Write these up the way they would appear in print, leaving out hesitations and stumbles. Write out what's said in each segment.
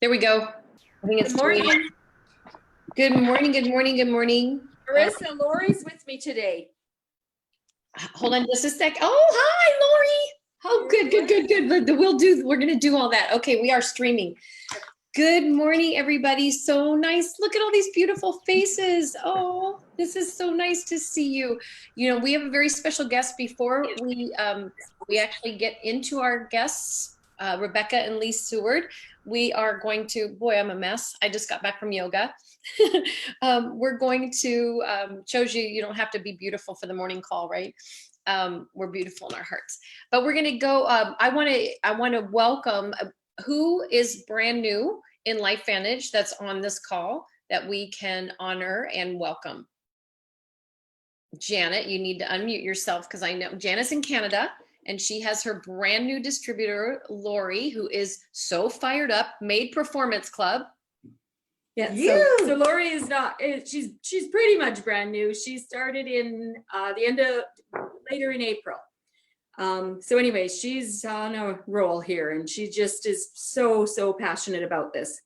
There we go. I think it's Good morning, good morning, good morning, good morning. Marissa. Lori's with me today. Hold on just a sec. Oh, hi, Lori. Oh, good. We're gonna do all that. Okay, we are streaming. Good morning, everybody. So nice. Look at all these beautiful faces. Oh, this is so nice to see you. You know, we have a very special guest before we actually get into our guests, Rebecca and Lee Seward. We are going to, boy, I'm a mess. I just got back from yoga. We're going to shows you don't have to be beautiful for the morning call, right? We're beautiful in our hearts. But we're gonna go. I want to welcome who is brand new in LifeVantage that's on this call that we can honor and welcome. Janet, you need to unmute yourself because I know Janet's in Canada and she has her brand new distributor, Lori, who is so fired up, Made Performance Club. Yeah, so Lori is not, she's pretty much brand new. She started in later in April. So anyway, she's on a roll here and she just is so passionate about this.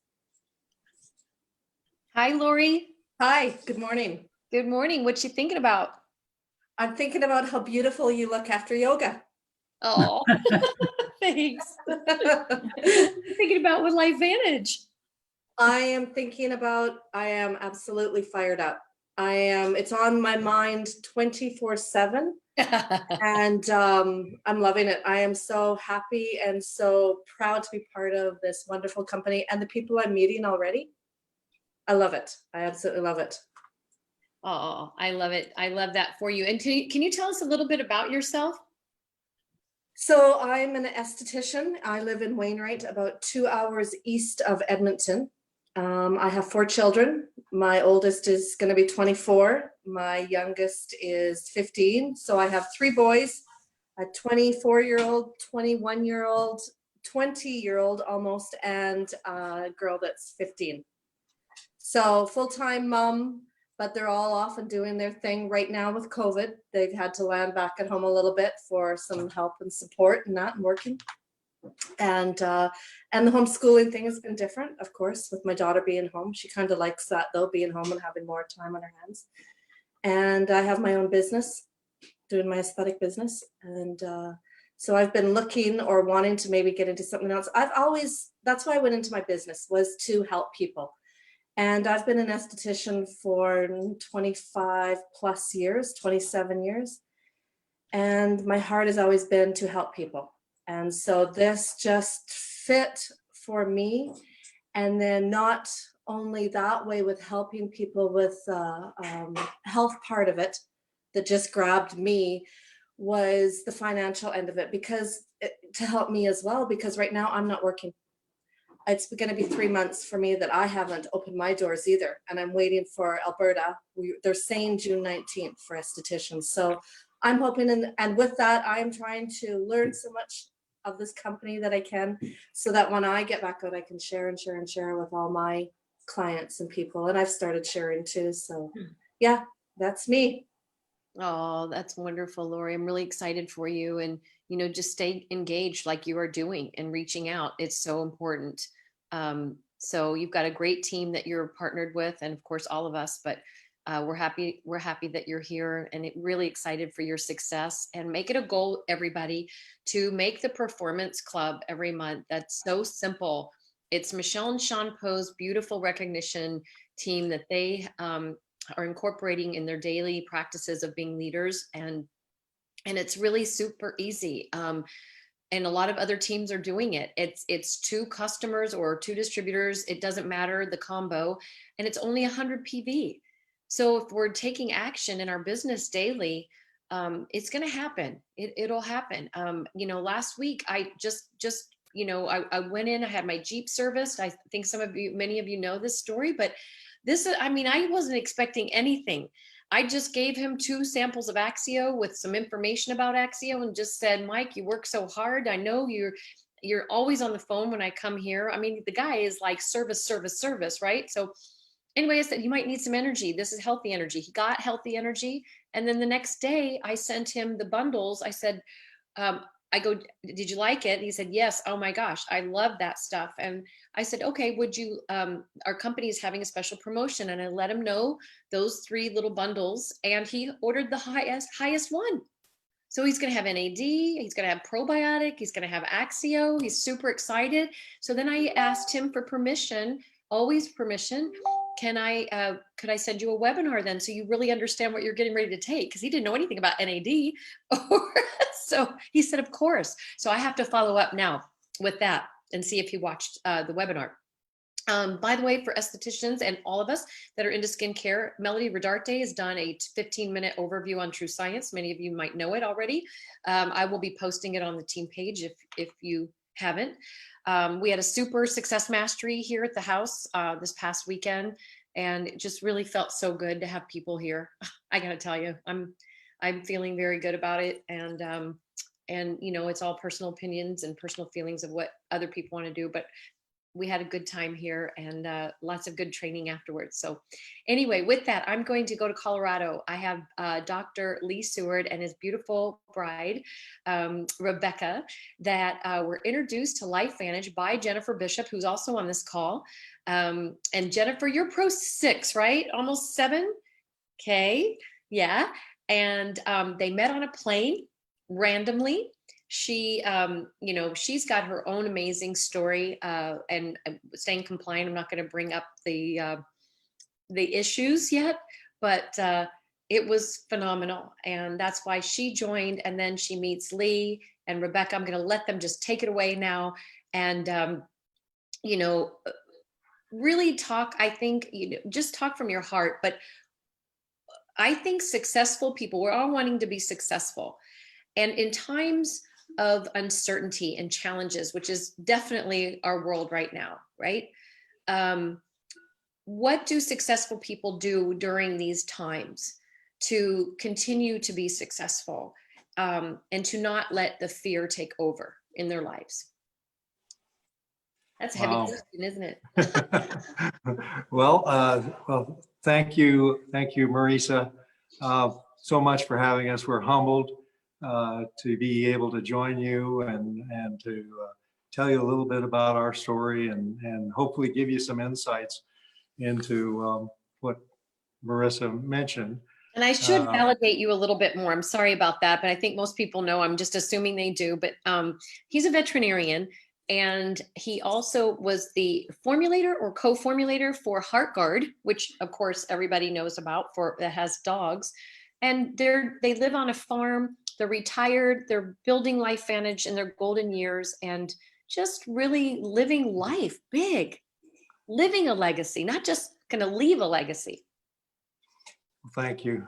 Hi, Lori. Hi, good morning. Good morning. What you thinking about? I'm thinking about how beautiful you look after yoga. Oh, thanks. Thinking about with LifeVantage. I am absolutely fired up. It's on my mind 24/7 and I'm loving it. I am so happy and so proud to be part of this wonderful company and the people I'm meeting already. I love it. I absolutely love it. Oh, I love it. I love that for you. And can you tell us a little bit about yourself? So I'm an esthetician. I live in Wainwright, about 2 hours east of Edmonton. I have 4 children. My oldest is going to be 24. My youngest is 15. So I have 3 boys, a 24-year-old, 21-year-old, 20-year-old almost, and a girl that's 15. So full-time mom, but they're all off and doing their thing right now with COVID. They've had to land back at home a little bit for some help and support and that and working. And the homeschooling thing has been different, of course, with my daughter being home. She kind of likes that though, being home and having more time on her hands. And I have my own business, doing my aesthetic business. And so I've been looking or wanting to maybe get into something else. That's why I went into my business, was to help people. And I've been an esthetician for 25 plus years, 27 years. And my heart has always been to help people. And so this just fit for me. And then not only that way with helping people with health part of it that just grabbed me was the financial end of it, to help me as well, because right now I'm not working. It's going to be 3 months for me that I haven't opened my doors either. And I'm waiting for Alberta. They're saying June 19th for estheticians. So I'm hoping, and with that, I'm trying to learn so much of this company that I can, so that when I get back out, I can share with all my clients and people. And I've started sharing too. So yeah, that's me. Oh, that's wonderful, Lori. I'm really excited for you. And, just stay engaged like you are doing and reaching out. It's so important. So you've got a great team that you're partnered with, and of course, all of us, but we're happy that you're here and really excited for your success. And make it a goal, everybody, to make the Performance Club every month. That's so simple. It's Michelle and Sean Poe's beautiful recognition team that they are incorporating in their daily practices of being leaders, and it's really super easy. And a lot of other teams are doing it. It's 2 customers or 2 distributors. It doesn't matter the combo, and it's only 100 PV. So if we're taking action in our business daily, it's going to happen. It'll happen. Last week I I went in. I had my Jeep serviced. I think many of you know this story, but I wasn't expecting anything. I just gave him 2 samples of Axio with some information about Axio and just said, Mike, you work so hard. I know you're always on the phone when I come here. The guy is like service, right? So anyway, I said, you might need some energy. This is healthy energy. He got healthy energy. And then the next day I sent him the bundles. I said, I go, did you like it? He said, yes. Oh my gosh, I love that stuff. And I said, okay, would you, our company is having a special promotion. And I let him know those 3 little bundles, and he ordered the highest one. So he's going to have NAD, he's going to have probiotic, he's going to have Axio. He's super excited. So then I asked him for permission, always permission. Could I send you a webinar then, so you really understand what you're getting ready to take? Because he didn't know anything about NAD. So he said, of course. So I have to follow up now with that and see if he watched the webinar. By the way, for estheticians and all of us that are into skincare, Melody Rodarte has done a 15-minute overview on True Science. Many of you might know it already. I will be posting it on the team page if you haven't. We had a super success mastery here at the house this past weekend, and it just really felt so good to have people here. I gotta tell you, I'm feeling very good about it, and you know, it's all personal opinions and personal feelings of what other people want to do, but we had a good time here, and lots of good training afterwards. So anyway, with that, I'm going to go to Colorado. I have Dr. Lee Seward and his beautiful bride, Rebecca, that were introduced to LifeVantage by Jennifer Bishop, who's also on this call. And Jennifer, you're Pro 6, right? Almost 7? Okay, yeah. And they met on a plane randomly. She, you know, she's got her own amazing story, and staying compliant. I'm not going to bring up the issues yet, but it was phenomenal, and that's why she joined. And then she meets Lee and Rebecca. I'm going to let them just take it away now, and you know, really talk. I think, you know, just talk from your heart. But I think successful people, we're all wanting to be successful, and in times of uncertainty and challenges, which is definitely our world right now, right? What do successful people do during these times to continue to be successful, and to not let the fear take over in their lives? That's a heavy question, isn't it? Well, thank you, Marisa, so much for having us. We're humbled to be able to join you and to tell you a little bit about our story, and hopefully give you some insights into what Marisa mentioned. And I should validate you a little bit more. I'm sorry about that, but I think most people know. I'm just assuming they do. But he's a veterinarian, and he also was the formulator or co-formulator for HeartGuard, which of course everybody knows about, for that has dogs. And they live on a farm. They're retired. They're building LifeVantage in their golden years, and just really living life big, living a legacy, not just going to leave a legacy. Thank you.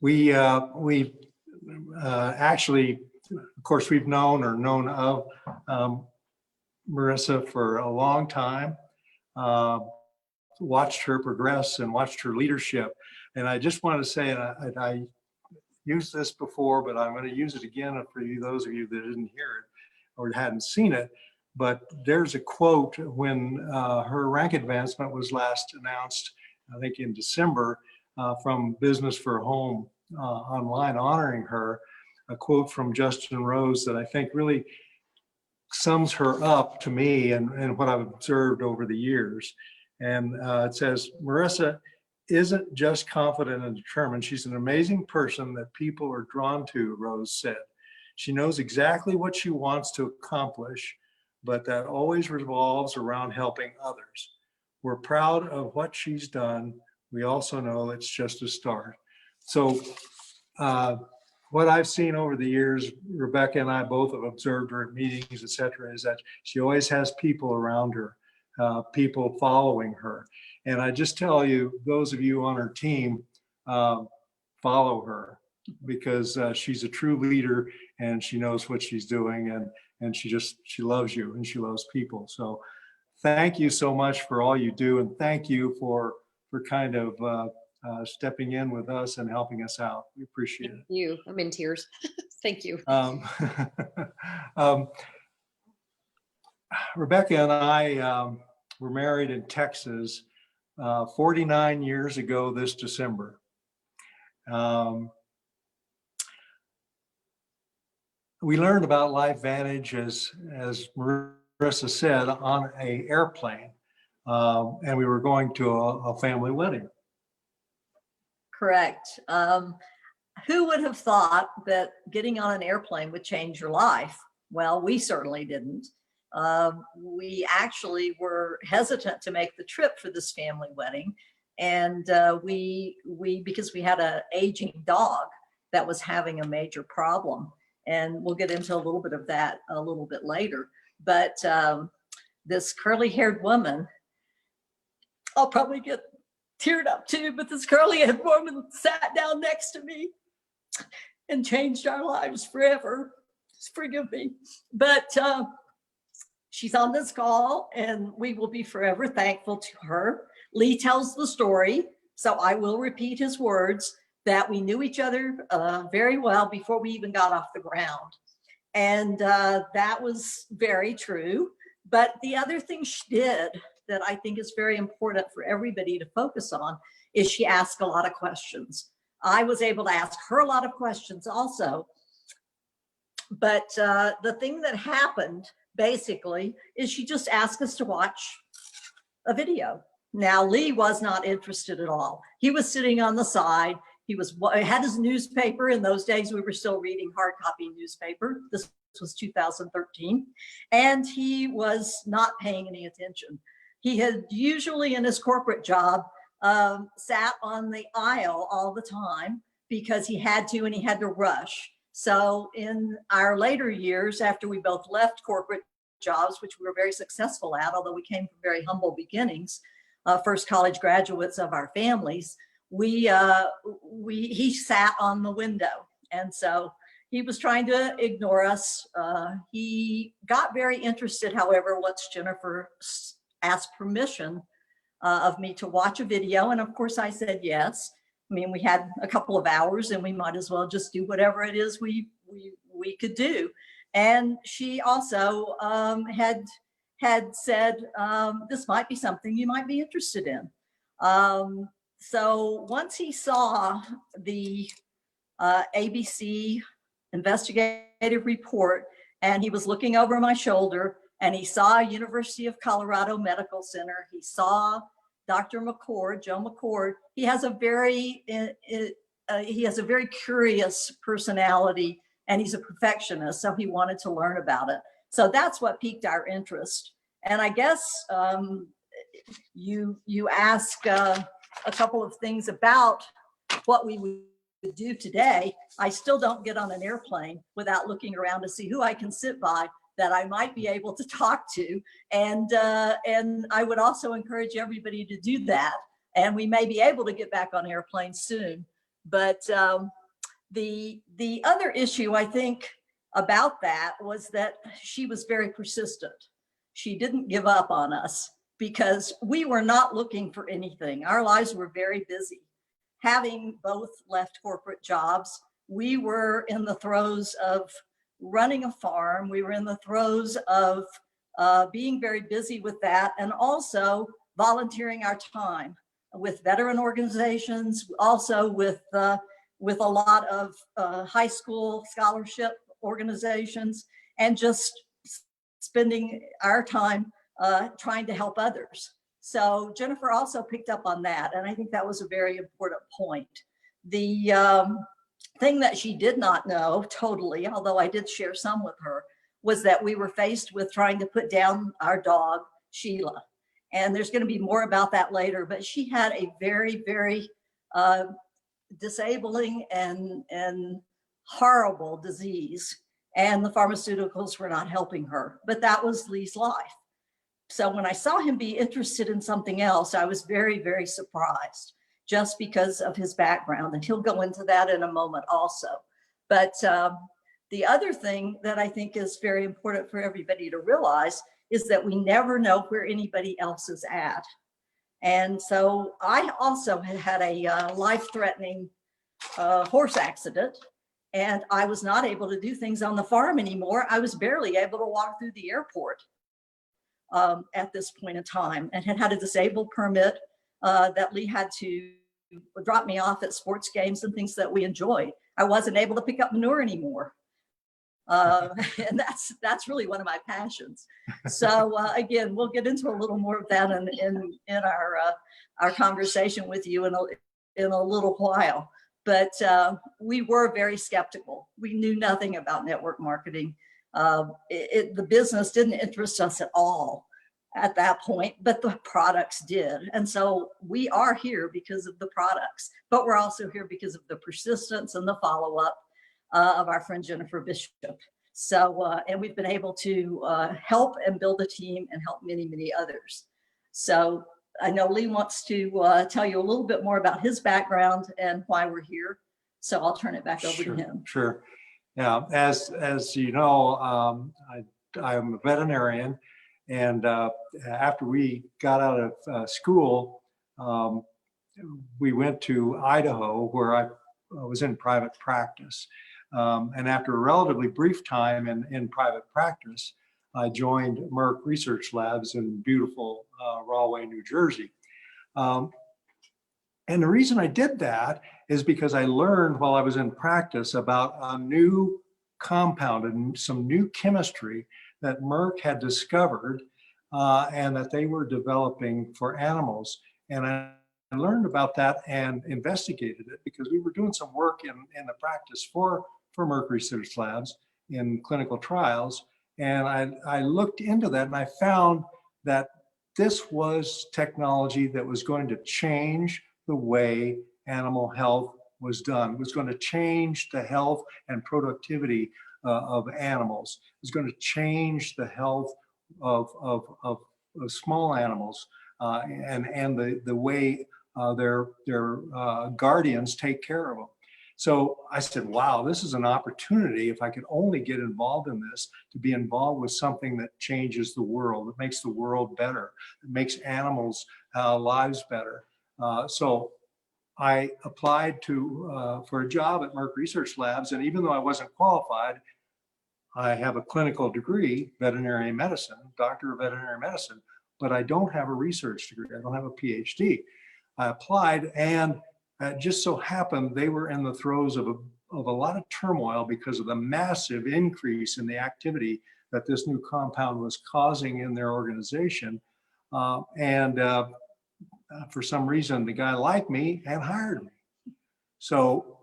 We actually, of course, we've known of Marisa for a long time, watched her progress and watched her leadership. And I just want to say, and I used this before, but I'm going to use it again for you, those of you that didn't hear it or hadn't seen it. But there's a quote when her rank advancement was last announced, I think in December, from Business for Home online honoring her, a quote from Justin Rose that I think really sums her up to me and what I've observed over the years. And it says, Marisa isn't just confident and determined, she's an amazing person that people are drawn to, Rose said. She knows exactly what she wants to accomplish, but that always revolves around helping others. We're proud of what she's done. We also know it's just a start. So what I've seen over the years, Rebecca and I both have observed her at meetings, et cetera, is that she always has people around her, people following her. And I just tell you, those of you on her team, follow her, because she's a true leader and she knows what she's doing, and she loves you and she loves people. So thank you so much for all you do, and thank you for kind of stepping in with us and helping us out. We appreciate it. Thank you. I'm in tears. Thank you. Rebecca and I were married in Texas 49 years ago this December. we learned about LifeVantage, as Marissa said, on an airplane. And we were going to a family wedding. Correct. Who would have thought that getting on an airplane would change your life? Well, we certainly didn't. We actually were hesitant to make the trip for this family wedding. And because we had an aging dog that was having a major problem. And we'll get into a little bit of that a little bit later. But this curly-haired woman, I'll probably get teared up too, but this curly-haired woman sat down next to me and changed our lives forever. Forgive me. But she's on this call and we will be forever thankful to her. Lee tells the story, so I will repeat his words, that we knew each other very well before we even got off the ground. And that was very true. But the other thing she did that I think is very important for everybody to focus on is she asked a lot of questions. I was able to ask her a lot of questions also. But the thing that happened basically is she just asked us to watch a video. Now, Lee was not interested at all. He was sitting on the side. He had his newspaper. In those days, we were still reading hard copy newspaper. This was 2013. And he was not paying any attention. He had usually in his corporate job sat on the aisle all the time because he had to and he had to rush. So in our later years, after we both left corporate jobs, which we were very successful at, although we came from very humble beginnings, first college graduates of our families, he sat on the window. And so he was trying to ignore us. He got very interested, however, once Jennifer asked permission of me to watch a video. And of course I said yes. I mean, we had a couple of hours and we might as well just do whatever it is we could do. And she also had said, this might be something you might be interested in. So once he saw the ABC investigative report and he was looking over my shoulder and he saw University of Colorado Medical Center, he saw Dr. McCord, Joe McCord. He has a very curious personality and he's a perfectionist, so he wanted to learn about it. So that's what piqued our interest. And I guess you ask a couple of things about what we would do today. I still don't get on an airplane without looking around to see who I can sit by that I might be able to talk to. And I would also encourage everybody to do that. And we may be able to get back on airplanes soon. But the other issue I think about that was that she was very persistent. She didn't give up on us because we were not looking for anything. Our lives were very busy. Having both left corporate jobs, we were in the throes of running a farm. We were in the throes of being very busy with that and also volunteering our time with veteran organizations, also with a lot of high school scholarship organizations, and just spending our time trying to help others. So Jennifer also picked up on that, and I think that was a very important point. The thing that she did not know totally, although I did share some with her, was that we were faced with trying to put down our dog, Sheila. And there's going to be more about that later, but she had a very, very disabling and horrible disease, and the pharmaceuticals were not helping her, but that was Lee's life. So when I saw him be interested in something else, I was very, very surprised just because of his background, and he'll go into that in a moment also. But the other thing that I think is very important for everybody to realize is that we never know where anybody else is at. And so I also had a life-threatening horse accident, and I was not able to do things on the farm anymore. I was barely able to walk through the airport at this point in time, and had a disabled permit that Lee had to drop me off at sports games and things that we enjoyed. I wasn't able to pick up manure anymore. And that's really one of my passions. So again, we'll get into a little more of that in our conversation with you in a little while. But we were very skeptical. We knew nothing about network marketing. The business didn't interest us at all at that point, but the products did. And so we are here because of the products, but we're also here because of the persistence and the follow-up of our friend Jennifer Bishop. So, and we've been able to help and build a team and help many, many others. So I know Lee wants to tell you a little bit more about his background and why we're here. So I'll turn it back over to him. Sure. Yeah, as you know, I'm a veterinarian, and after we got out of school, we went to Idaho, where I was in private practice. And after a relatively brief time in private practice, I joined Merck Research Labs in beautiful Rahway, New Jersey. And the reason I did that is because I learned while I was in practice about a new compound and some new chemistry that Merck had discovered and that they were developing for animals. And I learned about that and investigated it because we were doing some work in the practice for Merck Research Labs in clinical trials. And I looked into that and I found that this was technology that was going to change the way animal health was done. It was going to change the health and productivity of animals. It was going to change the health of small animals and the way their guardians take care of them. So I said, wow, this is an opportunity, if I could only get involved in this, to be involved with something that changes the world, that makes the world better, that makes animals' lives better. So I applied for a job at Merck Research Labs, and even though I wasn't qualified, I have a clinical degree, veterinary medicine, doctor of veterinary medicine, but I don't have a research degree. I don't have a PhD. I applied, and it just so happened they were in the throes of a lot of turmoil because of the massive increase in the activity that this new compound was causing in their organization. For some reason, the guy liked me and hired me. So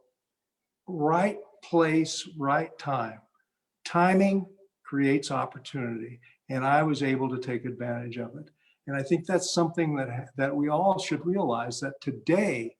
right place, right time. Timing creates opportunity, and I was able to take advantage of it. And I think that's something that we all should realize, that today,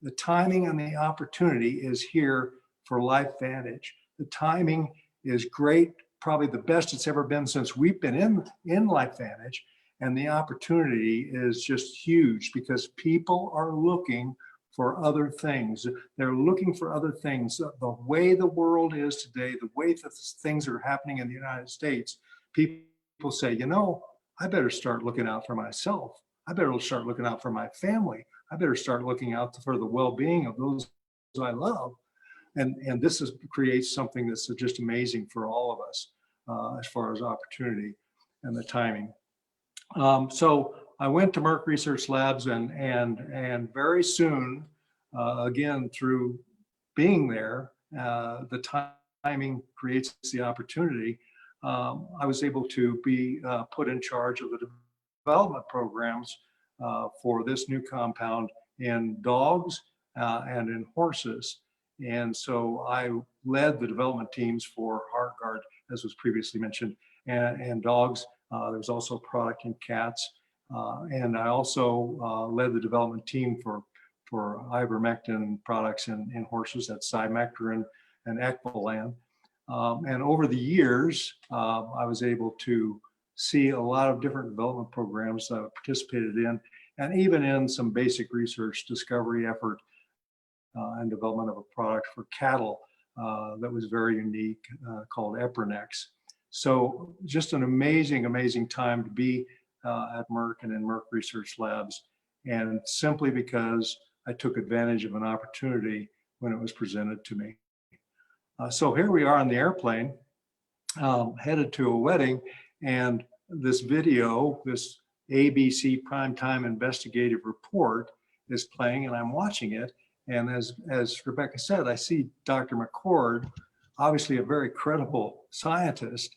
the timing and the opportunity is here for LifeVantage. The timing is great, probably the best it's ever been since we've been in LifeVantage. And the opportunity is just huge because people are looking for other things. They're looking for other things. The way the world is today, the way that things are happening in the United States, people say, you know, I better start looking out for myself. I better start looking out for my family. I better start looking out for the well-being of those I love. And this creates something that's just amazing for all of us as far as opportunity and the timing. So I went to Merck Research Labs, and very soon, again, through being there, the timing creates the opportunity. I was able to be put in charge of the development programs for this new compound in dogs and in horses. And so I led the development teams for HeartGuard, as was previously mentioned, and dogs. There was also a product in cats. And I also led the development team for ivermectin products in horses, that's Cymectrin and Equilan. And over the years, I was able to see a lot of different development programs that I participated in, and even in some basic research discovery effort and development of a product for cattle that was very unique called Eprinex. So just an amazing, amazing time to be at Merck and in Merck Research Labs, and simply because I took advantage of an opportunity when it was presented to me. So here we are on the airplane, headed to a wedding, and this video, this ABC Primetime Investigative Report is playing, and I'm watching it. And as Rebecca said, I see Dr. McCord obviously a very credible scientist,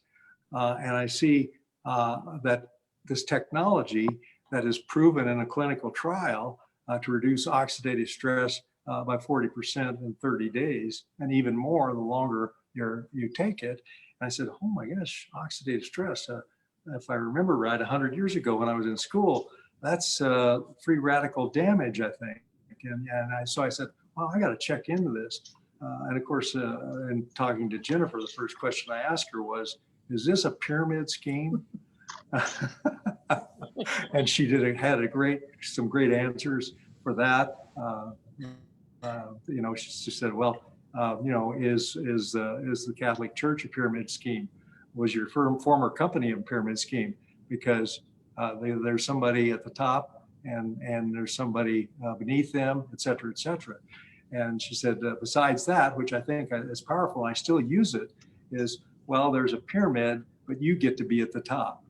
and I see that this technology that is proven in a clinical trial to reduce oxidative stress by 40% in 30 days, and even more the longer you take it. And I said, oh my gosh, oxidative stress. If I remember right, 100 years ago when I was in school, that's free radical damage, I think. So I said, well, I got to check into this. And of course, in talking to Jennifer, the first question I asked her was, is this a pyramid scheme? And she had some great answers for that. She said, well, is the Catholic Church a pyramid scheme? Was your former company a pyramid scheme? Because there's somebody at the top and there's somebody beneath them, et cetera, et cetera. And she said, besides that, which I think is powerful, and I still use it, is, well, there's a pyramid, but you get to be at the top.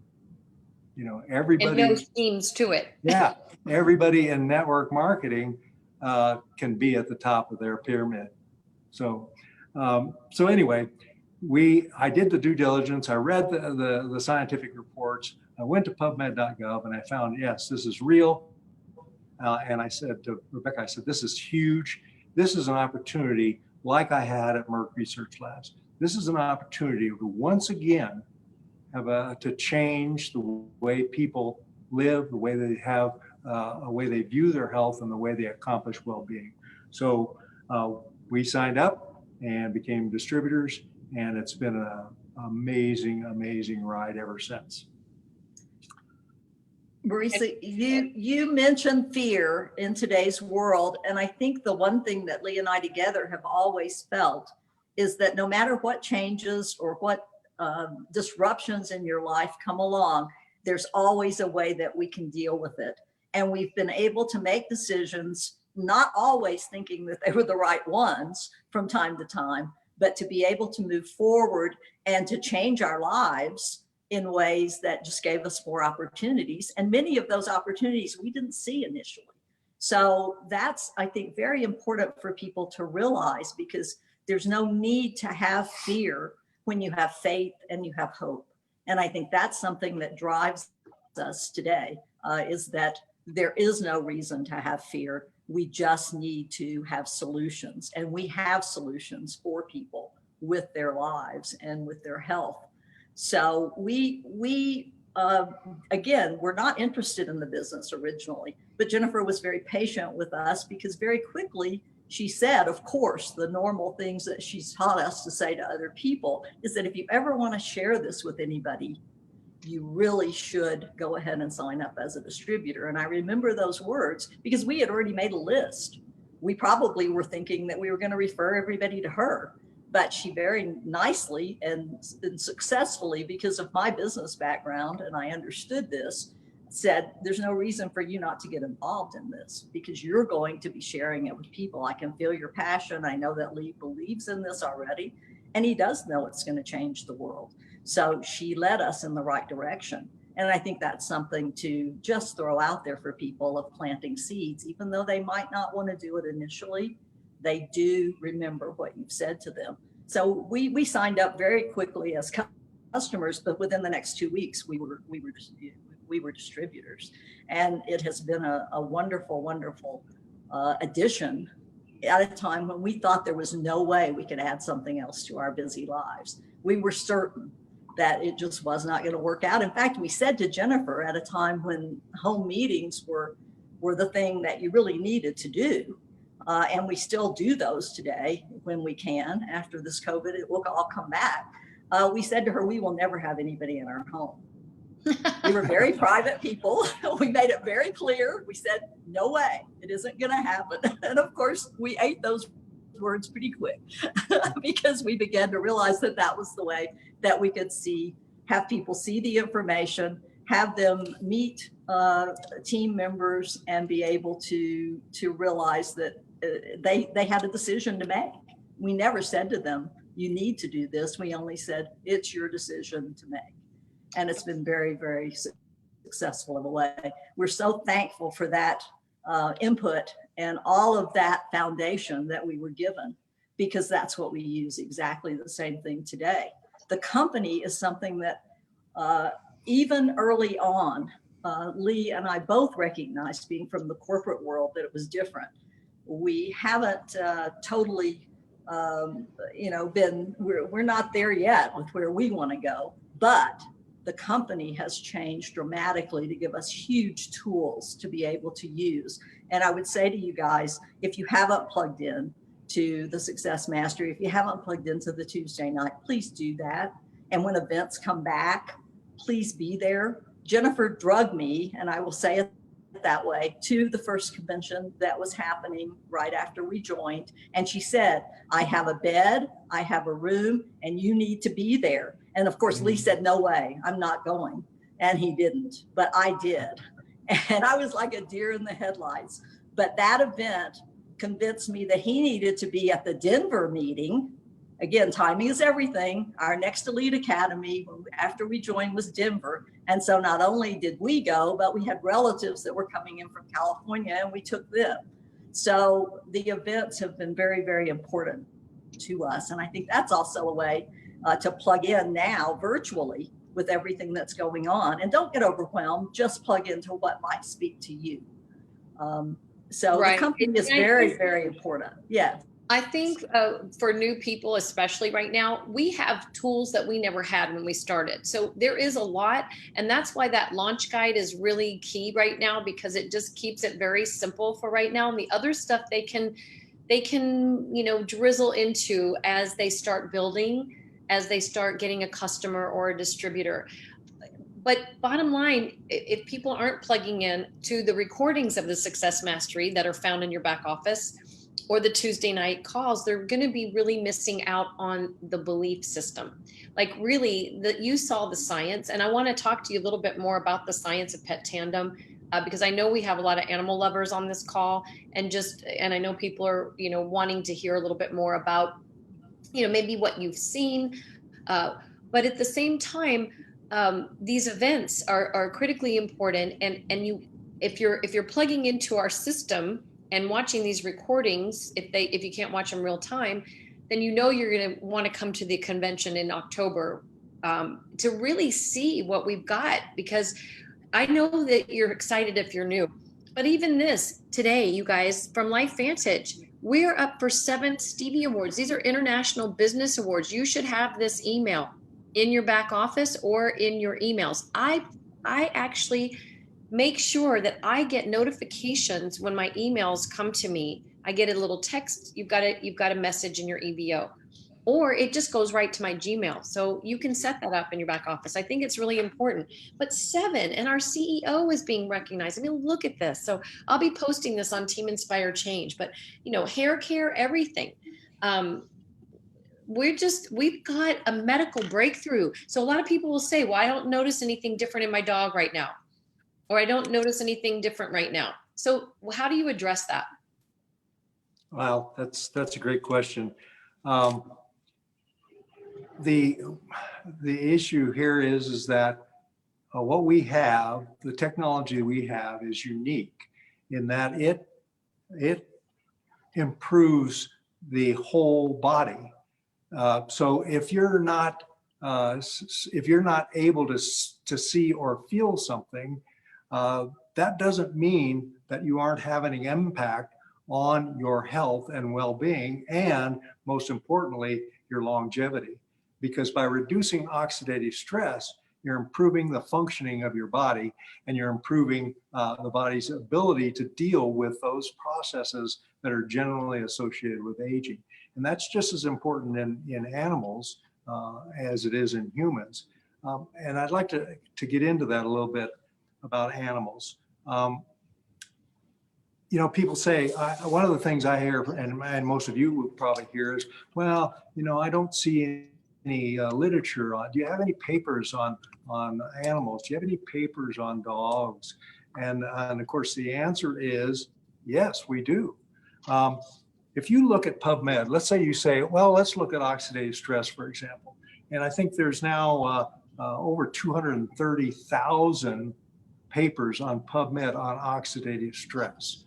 Everybody. And no schemes to it. Yeah, everybody in network marketing can be at the top of their pyramid. So anyway, I did the due diligence. I read the scientific reports. I went to PubMed.gov and I found, yes, this is real. And I said to Rebecca, I said, this is huge. This is an opportunity like I had at Merck Research Labs. This is an opportunity to once again to change the way people live, the way they have, a way they view their health, and the way they accomplish well-being. So we signed up and became distributors, and it's been an amazing, amazing ride ever since. Marisa, you mentioned fear in today's world, and I think the one thing that Lee and I together have always felt is that no matter what changes or what disruptions in your life come along, there's always a way that we can deal with it. And we've been able to make decisions, not always thinking that they were the right ones from time to time, but to be able to move forward and to change our lives in ways that just gave us more opportunities. And many of those opportunities we didn't see initially. So that's, I think, very important for people to realize, because there's no need to have fear when you have faith and you have hope. And I think that's something that drives us today, is that there is no reason to have fear. We just need to have solutions, and we have solutions for people with their lives and with their health. So again, we're not interested in the business originally, but Jennifer was very patient with us, because very quickly she said, of course, the normal things that she's taught us to say to other people is that if you ever want to share this with anybody, you really should go ahead and sign up as a distributor. And I remember those words because we had already made a list. We probably were thinking that we were going to refer everybody to her, but she very nicely and successfully, because of my business background, and I understood this, said, there's no reason for you not to get involved in this, because you're going to be sharing it with people. I can feel your passion. I know that Lee believes in this already, and he does know it's going to change the world. So she led us in the right direction. And I think that's something to just throw out there for people, of planting seeds, even though they might not want to do it initially, they do remember what you've said to them. So we signed up very quickly as customers, but within the next 2 weeks, we were distributors. And it has been a wonderful, wonderful addition at a time when we thought there was no way we could add something else to our busy lives. We were certain that it just was not going to work out. In fact, we said to Jennifer at a time when home meetings were the thing that you really needed to do. And we still do those today when we can. After this COVID, it will all come back. We said to her, we will never have anybody in our home. We were very private people. We made it very clear. We said, no way, it isn't going to happen. And of course, we ate those words pretty quick because we began to realize that that was the way that we could have people see the information, have them meet team members, and be able to realize that they had a decision to make. We never said to them, you need to do this. We only said, it's your decision to make. And it's been very, very successful in a way. We're so thankful for that input and all of that foundation that we were given, because that's what we use, exactly the same thing today. The company is something that even early on, Lee and I both recognized, being from the corporate world, that it was different. We haven't totally, we're not there yet with where we want to go, but the company has changed dramatically to give us huge tools to be able to use. And I would say to you guys, if you haven't plugged in to the Success Mastery, if you haven't plugged into the Tuesday night, please do that. And when events come back, please be there. Jennifer drugged me, and I will say it that way, to the first convention that was happening right after we joined. And she said, I have a bed, I have a room, and you need to be there. And of course, Lee said, no way, I'm not going. And he didn't, but I did. And I was like a deer in the headlights. But that event convinced me that he needed to be at the Denver meeting. Again, timing is everything. Our next Elite Academy after we joined was Denver. And so not only did we go, but we had relatives that were coming in from California, and we took them. So the events have been very, very important to us. And I think that's also a way to plug in now virtually with everything that's going on. And don't get overwhelmed, just plug into what might speak to you. So Right. The company is very, very important. Yeah. I think for new people, especially right now, we have tools that we never had when we started. So there is a lot. And that's why that launch guide is really key right now, because it just keeps it very simple for right now. And the other stuff they can, drizzle into as they start building, as they start getting a customer or a distributor. But bottom line, if people aren't plugging in to the recordings of the Success Mastery that are found in your back office, or the Tuesday night calls, they're going to be really missing out on the belief system. Like really, you saw the science, and I want to talk to you a little bit more about the science of Petandim, because I know we have a lot of animal lovers on this call, and I know people are, wanting to hear a little bit more about, maybe what you've seen, but at the same time, these events are critically important, and if you're plugging into our system and watching these recordings, if you can't watch them real time, then you're going to want to come to the convention in October to really see what we've got, because I know that you're excited if you're new. But even this today, you guys, from Life Vantage, we're up for 7 Stevie Awards. These are International Business Awards. You should have this email in your back office or in your emails. I actually make sure that I get notifications when my emails come to me. I get a little text, you've got a message in your EBO, or it just goes right to my Gmail. So you can set that up in your back office. I think it's really important. But 7, and our CEO is being recognized. I mean, look at this. So I'll be posting this on Team Inspire Change, but hair care, everything. We've got a medical breakthrough. So a lot of people will say, well, I don't notice anything different in my dog right now, or I don't notice anything different right now. So how do you address that? Wow, that's a great question. The issue here is that what we have, the technology we have, is unique in that it improves the whole body. So if you're not able to see or feel something, that doesn't mean that you aren't having an impact on your health and well-being, and most importantly, your longevity. Because by reducing oxidative stress, you're improving the functioning of your body, and you're improving the body's ability to deal with those processes that are generally associated with aging. And that's just as important in animals as it is in humans. And I'd like to get into that a little bit about animals. People say, one of the things I hear, and most of you will probably hear, is, well, I don't see any literature on, do you have any papers on animals? Do you have any papers on dogs? And of course, the answer is, yes, we do. If you look at PubMed, let's say you say, well, let's look at oxidative stress, for example. And I think there's now over 230,000 papers on PubMed on oxidative stress.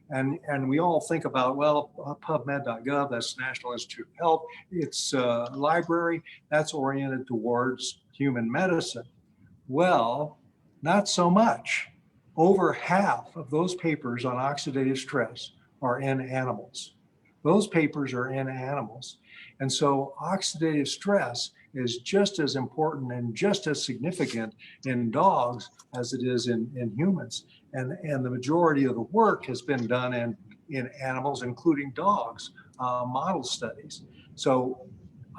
And we all think about, well, PubMed.gov, that's National Institute of Health. It's a library that's oriented towards human medicine. Well, not so much. Over half of those papers on oxidative stress are in animals. Those papers are in animals. And so oxidative stress is just as important and just as significant in dogs as it is in humans. And the majority of the work has been done in animals, including dogs, model studies. So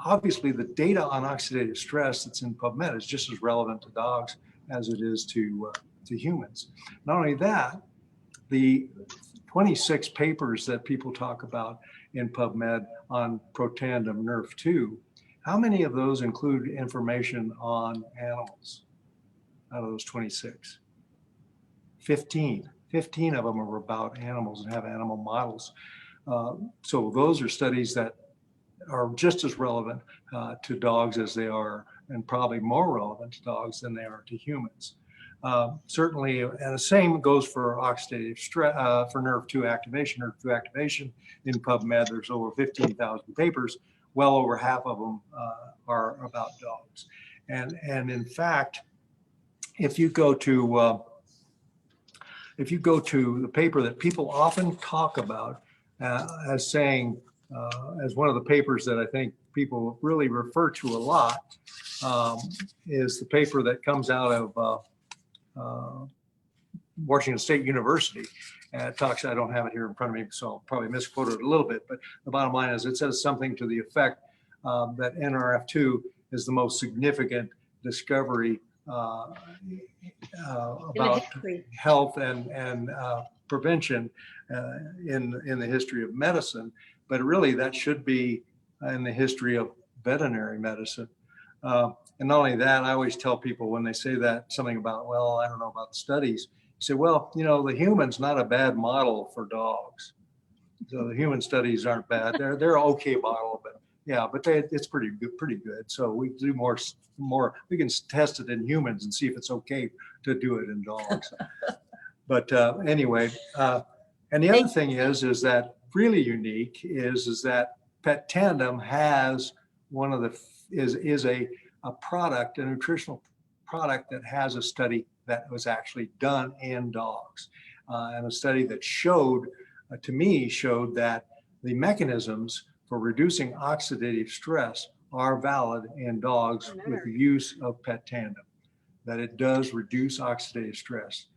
obviously the data on oxidative stress that's in PubMed is just as relevant to dogs as it is to humans. Not only that, the 26 papers that people talk about in PubMed on Petandim Nerf2, how many of those include information on animals out of those 26? 15. 15 of them are about animals and have animal models. So those are studies that are just as relevant to dogs as they are, and probably more relevant to dogs than they are to humans. Certainly, and the same goes for oxidative stress, for Nerve2 activation. Nerve2 activation in PubMed, there's over 15,000 papers. Well over half of them are about dogs. And in fact, if you go to the paper that people often talk about as saying, as one of the papers that I think people really refer to a lot, is the paper that comes out of Washington State University. And it talks, I don't have it here in front of me, so I'll probably misquote it a little bit, but the bottom line is it says something to the effect that NRF2 is the most significant discovery about health and prevention in the history of medicine. But really that should be in the history of veterinary medicine. And not only that, I always tell people when they say that, something about, well, I don't know about the studies, you say, well, you know, the human's not a bad model for dogs. So the human studies aren't bad. They're an okay model, but yeah, but it's pretty good. So we do more. We can test it in humans and see if it's okay to do it in dogs. But anyway, and the other thing is that really unique is that Petandim has one of the is a product, a nutritional product that has a study that was actually done in dogs, and a study that showed, to me, showed that the mechanisms for reducing oxidative stress are valid in dogs with the use of Petandim, that it does reduce oxidative stress.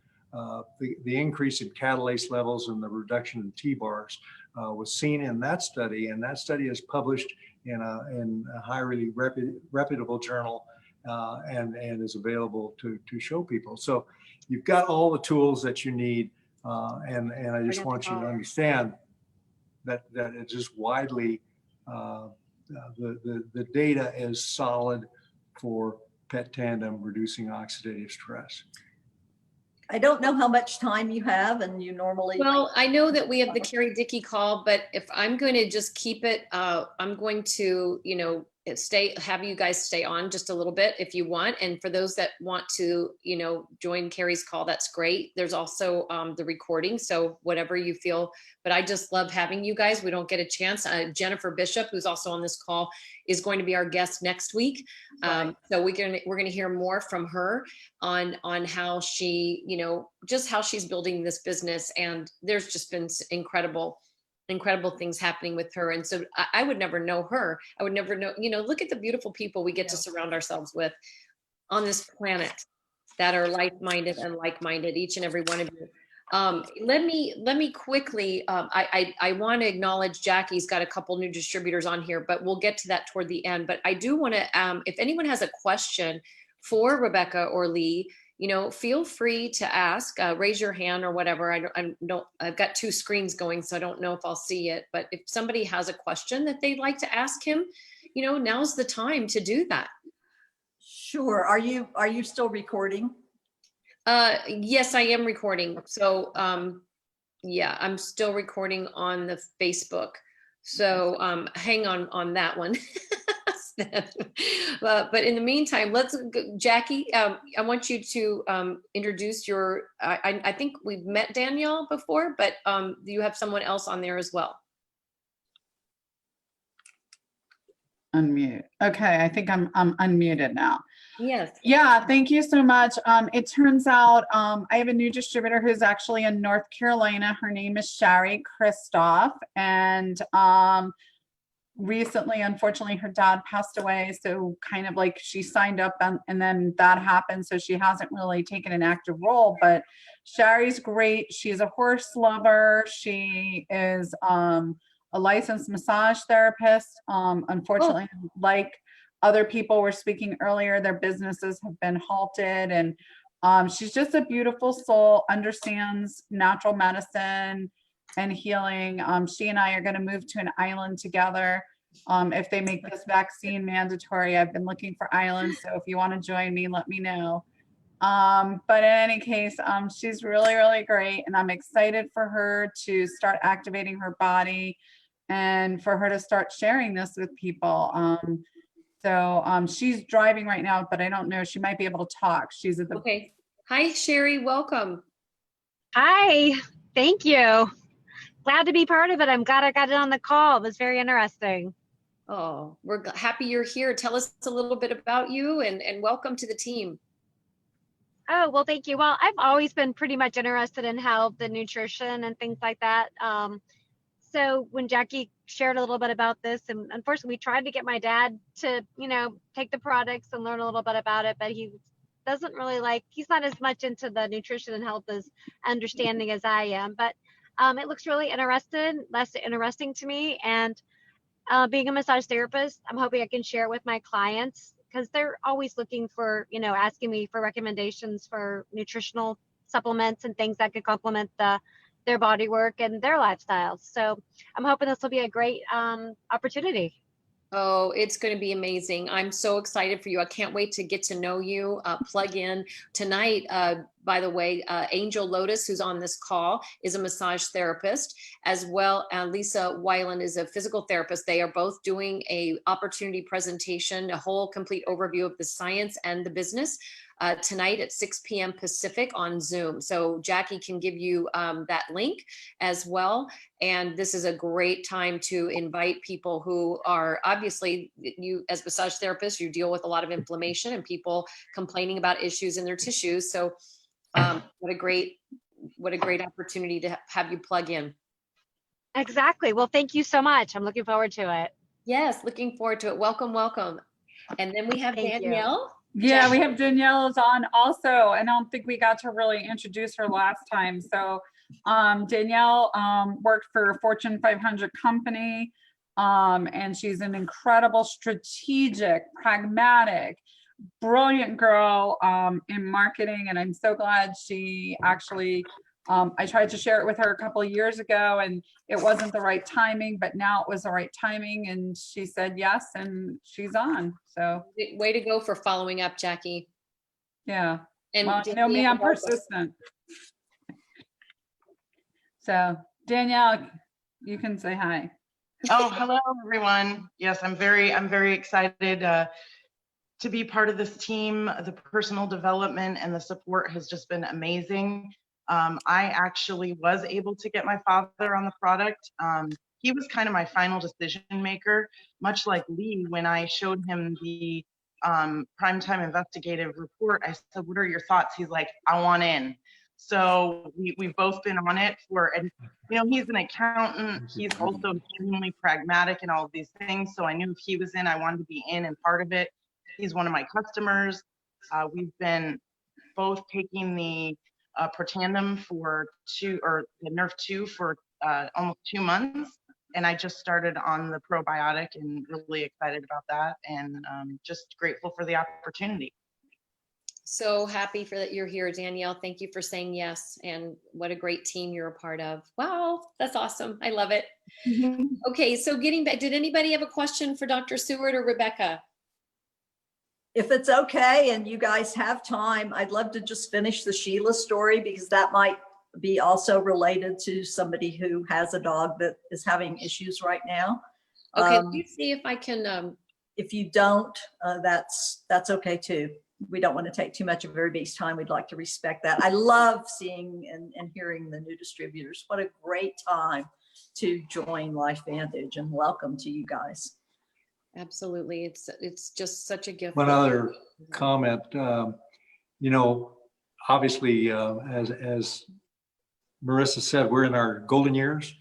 The increase in catalase levels and the reduction in T-bars was seen in that study, and that study is published in a highly reputable journal and is available to show people. So you've got all the tools that you need, and I just want you to understand that it's just widely, the data is solid for Petandim reducing oxidative stress. I don't know how much time you have, and you normally. Well, I know that we have the Carrie Dickey call, but if I'm going to just keep it, I'm going to, you know, have you guys stay on just a little bit if you want. And for those that want to, you know, join Carrie's call, that's great. There's also the recording. So whatever you feel, but I just love having you guys. We don't get a chance. Jennifer Bishop, who's also on this call, is going to be our guest next week. Right. So we're going to hear more from her on how she, you know, just how she's building this business. And there's just been incredible things happening with her. And so I would never know her. I would never know, you know, look at the beautiful people we get to surround ourselves with on this planet that are like-minded and like-minded, each and every one of you. Let me quickly, I want to acknowledge Jackie's got a couple new distributors on here, but we'll get to that toward the end. But I do want to, if anyone has a question for Rebecca or Lee, you know, feel free to ask, raise your hand or whatever. I've got two screens going, so I don't know if I'll see it, but if somebody has a question that they'd like to ask him, you know, now's the time to do that. Sure. Are you still recording? Yes, I am recording. So, yeah, I'm still recording on the Facebook. So, hang on that one. then. But in the meantime, let's go, Jackie, I want you to introduce your, I think we've met Danielle before, but you have someone else on there as well. Unmute. Okay, I think I'm unmuted now. Yes. Yeah, thank you so much. It turns out I have a new distributor who's actually in North Carolina. Her name is Shari Christoph, and recently, unfortunately, her dad passed away. So kind of like she signed up and then that happened. So she hasn't really taken an active role, but Shari's great. She's a horse lover. She is a licensed massage therapist. Unfortunately, like other people were speaking earlier, their businesses have been halted, and she's just a beautiful soul, understands natural medicine and healing. She and I are going to move to an island together. If they make this vaccine mandatory, I've been looking for islands. So if you want to join me, let me know. But in any case, she's really, really great. And I'm excited for her to start activating her body and for her to start sharing this with people. So she's driving right now, but I don't know, she might be able to talk. She's at the— Okay. Hi, Sherry, welcome. Hi, thank you. Glad to be part of it. I'm glad I got it on the call. It was very interesting. Oh, we're happy you're here. Tell us a little bit about you and welcome to the team. Oh, well, thank you. Well, I've always been pretty much interested in health and nutrition and things like that. So when Jackie shared a little bit about this, and unfortunately we tried to get my dad to, take the products and learn a little bit about it, but he doesn't really he's not as much into the nutrition and health as understanding as I am, but it looks really interesting to me. And being a massage therapist, I'm hoping I can share it with my clients because they're always looking for, asking me for recommendations for nutritional supplements and things that could complement their body work and their lifestyles. So I'm hoping this will be a great opportunity. Oh, it's going to be amazing. I'm so excited for you. I can't wait to get to know you. Plug in tonight. By the way, Angel Lotus, who's on this call, is a massage therapist, as well. Lisa Weiland is a physical therapist. They are both doing a opportunity presentation, a whole complete overview of the science and the business tonight at 6 p.m. Pacific on Zoom. So Jackie can give you that link as well. And this is a great time to invite people who are obviously, you as massage therapists, you deal with a lot of inflammation and people complaining about issues in their tissues. So what a great opportunity to have you plug in. Exactly. Well, thank you so much. I'm looking forward to it. Yes, looking forward to it. Welcome, welcome. And then we have Thank you. Danielle. Yeah, we have Danielle's on also. I don't think we got to really introduce her last time. So Danielle worked for a Fortune 500 company, and she's an incredible, strategic, pragmatic, brilliant girl in marketing. And I'm so glad she actually, I tried to share it with her a couple of years ago and it wasn't the right timing, but now it was the right timing. And she said yes, and she's on. So Way to go for following up, Jackie. yeah. And Well, you know me, I'm persistent. So Danielle, you can say hi. Oh, hello, everyone. Yes, I'm very excited to be part of this team. The personal development and the support has just been amazing. I actually was able to get my father on the product. He was kind of my final decision maker, much like Lee. When I showed him the primetime investigative report, I said, "What are your thoughts?" He's like, "I want in." So we've both been on it and he's an accountant. He's also extremely pragmatic in all of these things. So I knew if he was in, I wanted to be in and part of it. He's one of my customers. We've been both taking the Petandim the Nerf 2 for almost 2 months. And I just started on the probiotic and really excited about that and just grateful for the opportunity. So happy that you're here, Danielle. Thank you for saying yes. And what a great team you're a part of. Wow, that's awesome. I love it. Okay, so getting back, did anybody have a question for Dr. Seward or Rebecca? If it's okay and you guys have time, I'd love to just finish the Sheila story because that might be also related to somebody who has a dog that is having issues right now. Okay, let me see if I can If you don't, that's okay too. We don't want to take too much of everybody's time. We'd like to respect that. I love seeing and hearing the new distributors. What a great time to join LifeVantage, and welcome to you guys. Absolutely. It's just such a gift. One other comment, you know, obviously, as Marissa said, we're in our golden years.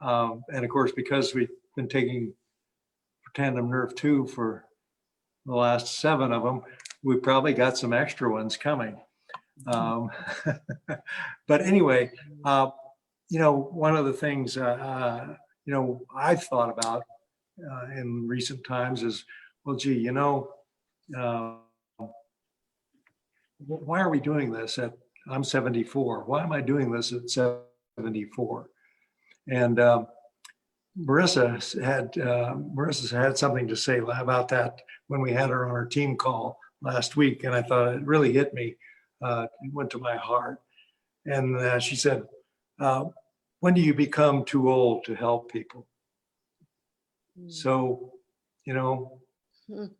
And of course, because we've been taking Petandim Nerve 2 for the last 7 of them, we probably got some extra ones coming. But anyway, you know, one of the things, you know, I've thought about in recent times is, well, gee, you know, why are we doing this I'm 74. Why am I doing this at 74? And Marissa's had something to say about that when we had her on our team call last week. And I thought it really hit me. It went to my heart. And she said, when do you become too old to help people? So, you know,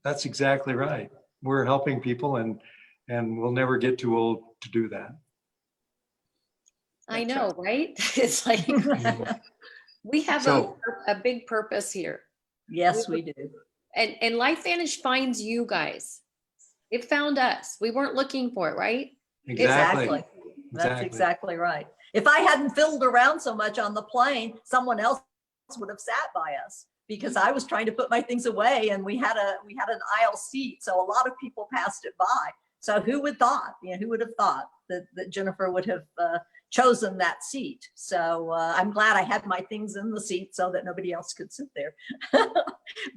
that's exactly right. We're helping people, and we'll never get too old to do that. I know, right? It's like we have a big purpose here. Yes, we do. And LifeVantage finds you guys. It found us. We weren't looking for it, right? Exactly. That's exactly right. If I hadn't fiddled around so much on the plane, someone else would have sat by us, because I was trying to put my things away, and we had an aisle seat, so a lot of people passed it by. So who would have thought that Jennifer would have chosen that seat? So I'm glad I had my things in the seat so that nobody else could sit there.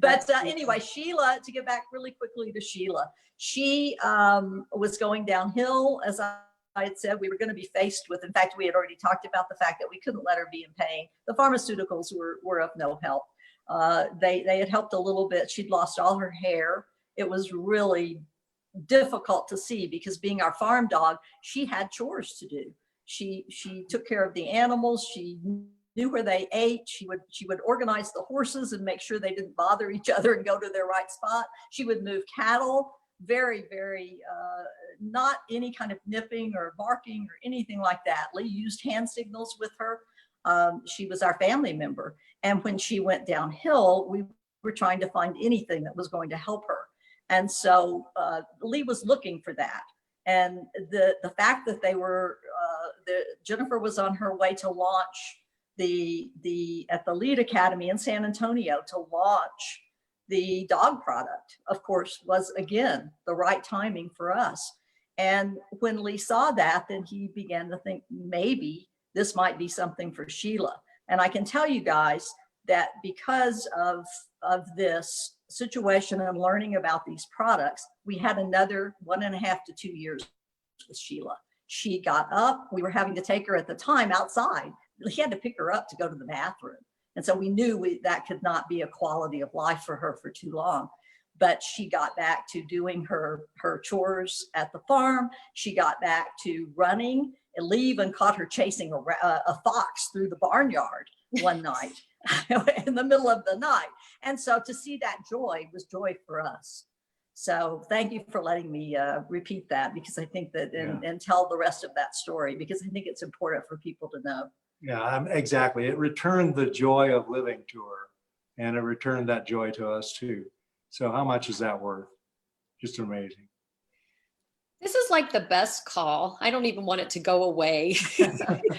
But anyway, Sheila, to get back really quickly to Sheila, she was going downhill. As I had said, we were going to be faced with, in fact, we had already talked about the fact that we couldn't let her be in pain. The pharmaceuticals were of no help. They had helped a little bit. She'd lost all her hair. It was really difficult to see, because being our farm dog, she had chores to do. She took care of the animals. She knew where they ate. She would organize the horses and make sure they didn't bother each other and go to their right spot. She would move cattle. Very, very, not any kind of nipping or barking or anything like that. Lee used hand signals with her. She was our family member. And when she went downhill, we were trying to find anything that was going to help her. And so Lee was looking for that. And the fact that Jennifer was on her way to launch at the Lead Academy in San Antonio to launch the dog product, of course, was again the right timing for us. And when Lee saw that, then he began to think maybe this might be something for Sheila. And I can tell you guys that because of this situation and learning about these products, we had another 1.5 to 2 years with Sheila. She got up. We were having to take her at the time outside. He had to pick her up to go to the bathroom. And so we knew that could not be a quality of life for her for too long. But she got back to doing her chores at the farm. She got back to running. And Lee even caught her chasing a fox through the barnyard one night in the middle of the night. And so to see that joy was joy for us. So thank you for letting me repeat that, because I think that and tell the rest of that story, because I think it's important for people to know. Yeah, exactly. It returned the joy of living to her, and it returned that joy to us too. So how much is that worth? Just amazing. This is like the best call. I don't even want it to go away.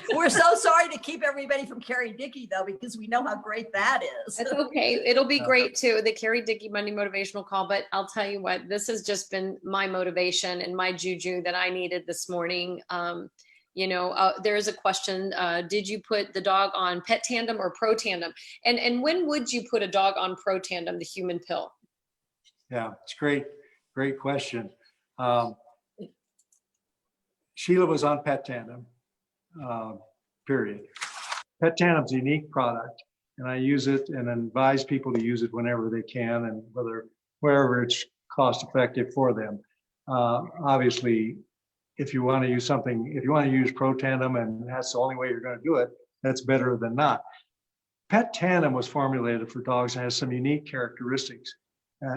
We're so sorry to keep everybody from Carrie Dickey, though, because we know how great that is. It's okay. It'll be great too, the Carrie Dickey Monday motivational call. But I'll tell you what, this has just been my motivation and my juju that I needed this morning. There is a question. Did you put the dog on Petandim or Protandim? And when would you put a dog on Protandim, the human pill? Yeah, it's great. Great question. Sheila was on Petandim, period. Petandim's a unique product, and I use it and advise people to use it whenever they can, and wherever it's cost effective for them. Obviously, if you want to use Protandim and that's the only way you're going to do it, that's better than not. Petandim was formulated for dogs and has some unique characteristics.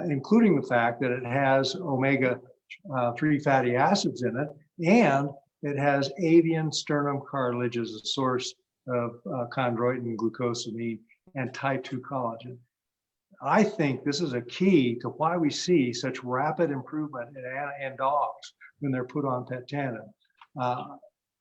including the fact that it has omega-3 fatty acids in it, and it has avian sternum cartilage as a source of chondroitin, glucosamine, and type 2 collagen. I think this is a key to why we see such rapid improvement in dogs when they're put on Petandim.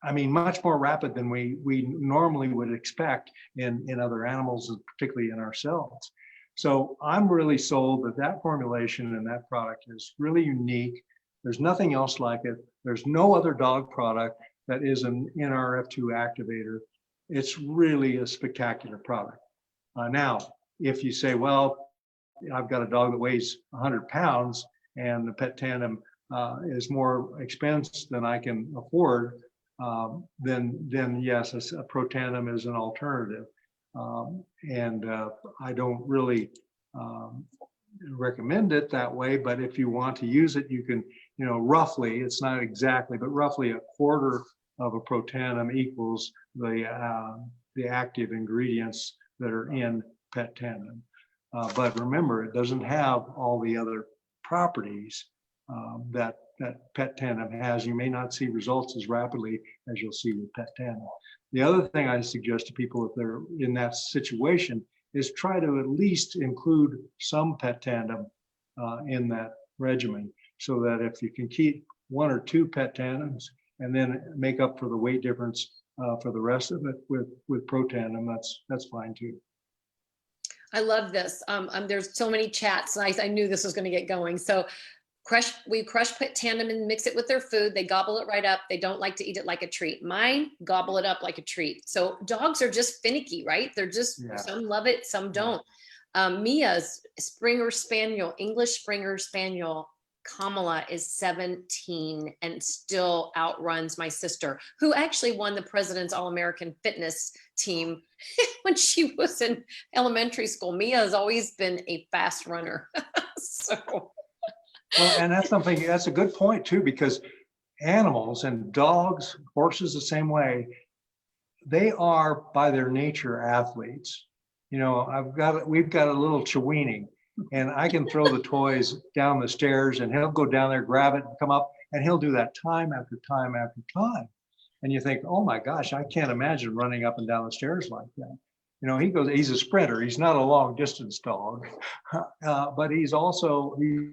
I mean, much more rapid than we normally would expect in other animals, and particularly in ourselves. So I'm really sold that that formulation and that product is really unique. There's nothing else like it. There's no other dog product that is an NRF2 activator. It's really a spectacular product. Now, if you say, well, I've got a dog that weighs 100 pounds and the Petandim is more expensive than I can afford, then yes, a Protandim is an alternative. I don't really recommend it that way, but if you want to use it, you can, roughly, it's not exactly, but roughly a quarter of a Protandim equals the active ingredients that are in Petandim. But remember, it doesn't have all the other properties that Petandim has. You may not see results as rapidly as you'll see with Petandim. The other thing I suggest to people if they're in that situation is try to at least include some Petandim in that regimen, so that if you can keep 1 or 2 Petandims and then make up for the weight difference for the rest of it with Protandim, that's fine too. I love this. There's so many chats. I knew this was going to get going. So we crush Petandim and mix it with their food. They gobble it right up. They don't like to eat it like a treat. Mine gobble it up like a treat. So dogs are just finicky, right? They're just, some love it, some don't. Mia's Springer Spaniel, English Springer Spaniel, Kamala, is 17 and still outruns my sister, who actually won the President's All-American Fitness team when she was in elementary school. Mia has always been a fast runner. Well, and that's a good point too, because animals and dogs, horses the same way, they are by their nature athletes. We've got a little Chiweenie, and I can throw the toys down the stairs and he'll go down there, grab it and come up, and he'll do that time after time after time. And you think, oh my gosh, I can't imagine running up and down the stairs like that. He's a sprinter. He's not a long distance dog, but he's also a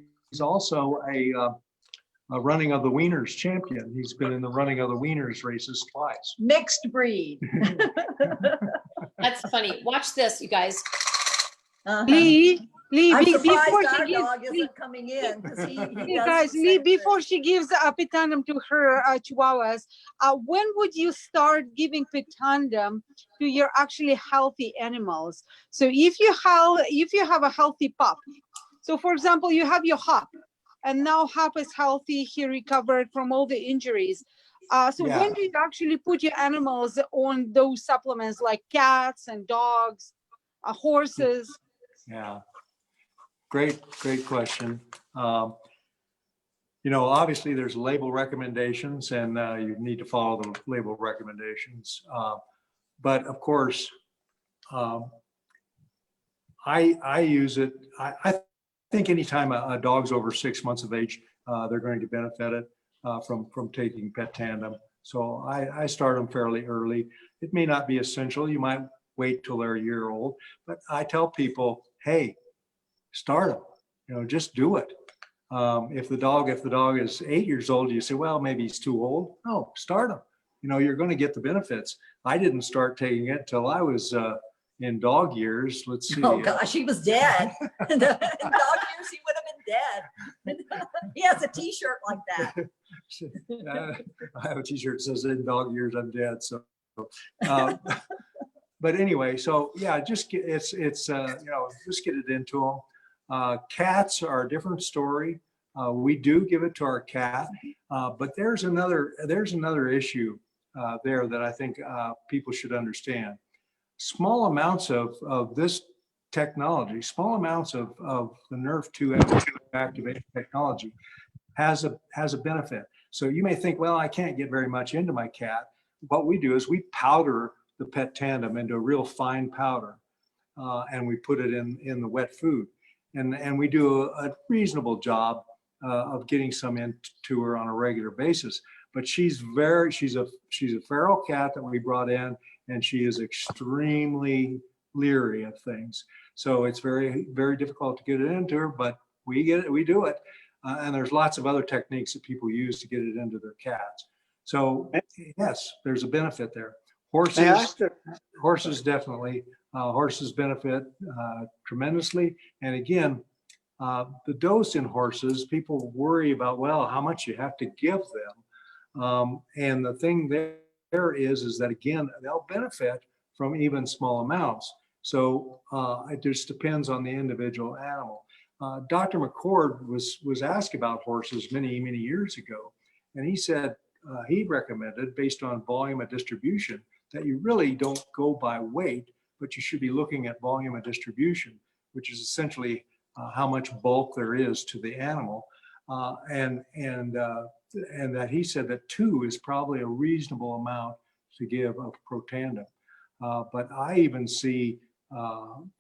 running of the wieners champion. He's been in the running of the wieners races twice. Mixed breed. That's funny. Watch this, you guys. Lee, I'm surprised before our she dog gives, isn't coming in, because he does guys, the Lee, same before thing. she gives a Petandim to her Chihuahuas, when would you start giving Petandim to your actually healthy animals? So if you have a healthy pup, so for example, you have your Hop, and now Hop is healthy, he recovered from all the injuries. When do you actually put your animals on those supplements, like cats and dogs, horses? Yeah. Great question. Obviously there's label recommendations, and you need to follow the label recommendations. But of course, I use it. I think anytime a dog's over 6 months of age, they're going to benefit it from taking Petandim. So I start them fairly early. It may not be essential. You might wait till they're a year old, but I tell people, hey, start them. Just do it. If the dog is 8 years old, you say, well, maybe he's too old. No, start him. You're going to get the benefits. I didn't start taking it till I was in dog years. Let's see. Oh gosh, he was dead. In dog years, he would have been dead. He has a T-shirt like that. I have a T-shirt that says "In dog years, I'm dead." So, but anyway, so yeah, just get just get it into them. Cats are a different story. We do give it to our cat, but there's another issue there that I think people should understand. Small amounts of this technology, small amounts of the NRF2 activation technology has a benefit. So you may think, well, I can't get very much into my cat. What we do is we powder the Petandim into a real fine powder, and we put it in the wet food. and we do a reasonable job of getting some into her on a regular basis. But she's a feral cat that we brought in, and she is extremely leery of things. So it's very, very difficult to get it into her, but we do it. And there's lots of other techniques that people use to get it into their cats. So yes, there's a benefit there. Horses definitely. Horses benefit tremendously. And again, the dose in horses, people worry about, well, how much you have to give them. And the thing there is that, again, they'll benefit from even small amounts. So it just depends on the individual animal. Dr. McCord was asked about horses many, many years ago. And he said he recommended, based on volume of distribution, that you really don't go by weight, but you should be looking at volume of distribution, which is essentially how much bulk there is to the animal. And that he said that 2 is probably a reasonable amount to give of Protandim. But I even see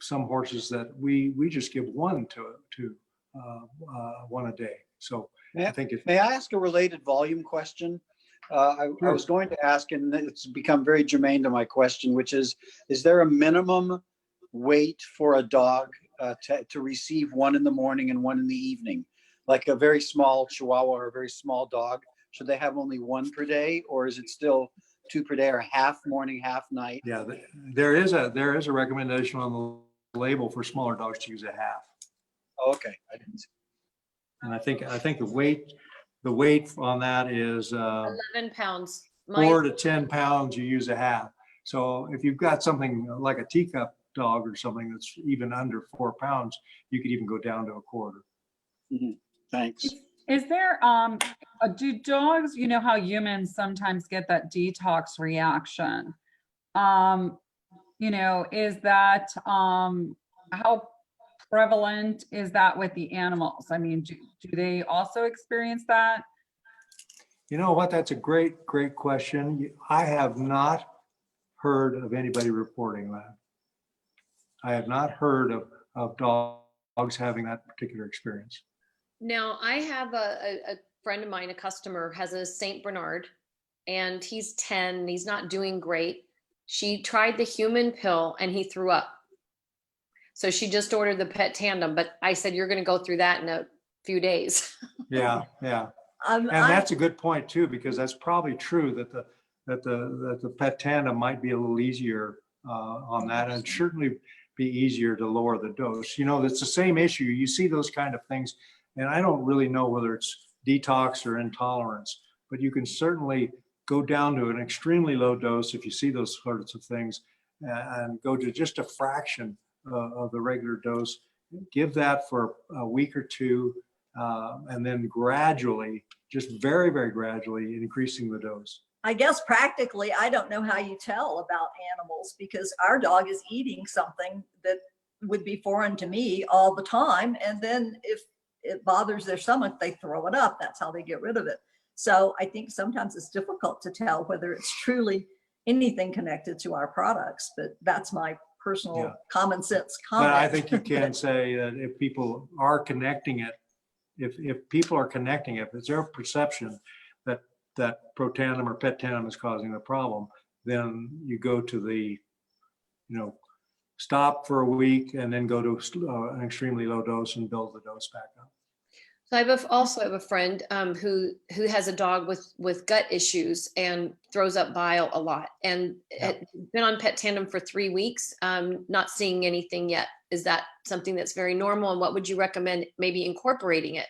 some horses that we just give 1 to 1 a day. So I think may I ask a related volume question? I was going to ask, and it's become very germane to my question, which is there a minimum weight for a dog to receive 1 in the morning and 1 in the evening? Like a very small Chihuahua or a very small dog, should they have only 1 per day, or is it still 2 per day, or half morning, half night? Yeah, there is a recommendation on the label for smaller dogs to use a half. Oh, okay, I didn't see. And I think the weight on that is 11 pounds. 4 to 10 pounds. You use a half. So if you've got something like a teacup dog or something that's even under 4 pounds, you could even go down to a quarter. Mm-hmm. Thanks. Is there, do dogs, you know how humans sometimes get that detox reaction? You know, is that, how prevalent is that with the animals? I mean, do they also experience that? You know what? That's a great question. I have not heard of anybody reporting that. I have not heard of dogs having that particular experience. Now, I have a friend of mine, a customer, has a Saint Bernard, and he's 10, and he's not doing great. She tried the human pill and he threw up. So she just ordered the Petandim, but I said, you're going to go through that in a few days. Yeah. And that's a good point too, because that's probably true that the Petandim might be a little easier on that, and certainly be easier to lower the dose. You know, it's the same issue. You see those kind of things, and I don't really know whether it's detox or intolerance, but you can certainly go down to an extremely low dose if you see those sorts of things, and go to just a fraction of the regular dose. Give that for a week or 2, and then gradually, just very, very gradually increasing the dose. I guess practically, I don't know how you tell about animals, because our dog is eating something that would be foreign to me all the time. And then if it bothers their stomach, they throw it up. That's how they get rid of it. So I think sometimes it's difficult to tell whether it's truly anything connected to our products, but that's my personal common sense comment. But I think you can say that if people are connecting it, if people are connecting it, if it's their perception that Protandim or Petandim is causing the problem, then you go to the, stop for a week and then go to an extremely low dose and build the dose back up. So I also have a friend who has a dog with gut issues and throws up bile a lot, and had been on Petandim for 3 weeks, not seeing anything yet. Is that something that's very normal, and what would you recommend maybe incorporating it?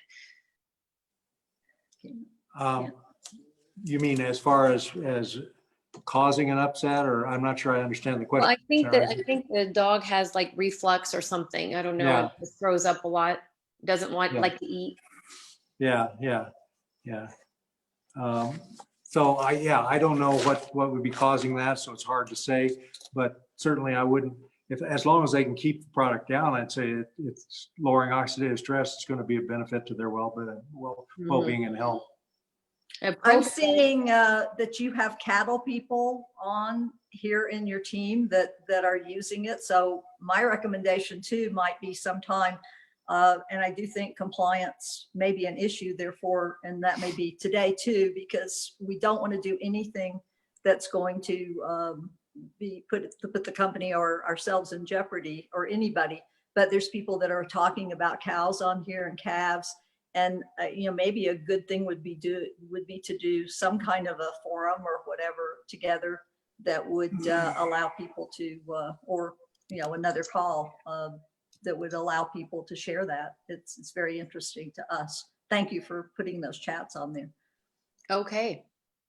You mean as far as causing an upset, or I'm not sure I understand the question. Well, I think the dog has like reflux or something. I don't know. Yeah. It just throws up a lot. Doesn't like to eat. Yeah. So I don't know what would be causing that, so it's hard to say, but certainly I wouldn't, as long as they can keep the product down, I'd say it's lowering oxidative stress. It's going to be a benefit to their well-being and health. I'm seeing that you have cattle people on here in your team that are using it. So my recommendation too might be sometime And I do think compliance may be an issue, therefore, and that may be today too, because we don't want to do anything that's going to put the company or ourselves in jeopardy, or anybody. But there's people that are talking about cows on here and calves, and maybe a good thing would be to do some kind of a forum or whatever together that would allow people to, or another call that would allow people to share that. It's very interesting to us. Thank you for putting those chats on there. Okay,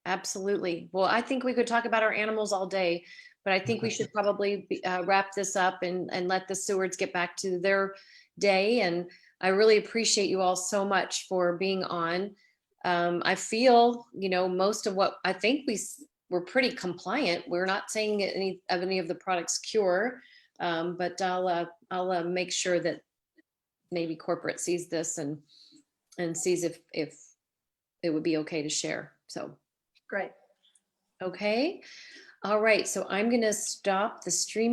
absolutely. Well, I think we could talk about our animals all day, but I think we should probably wrap this up and let the Sewards get back to their day. And I really appreciate you all so much for being on. I feel, most of what I think we're pretty compliant. We're not saying any of the products cure, but I'll make sure that maybe corporate sees this and sees if it would be okay to share. So great. Okay. All right. So I'm going to stop the streaming.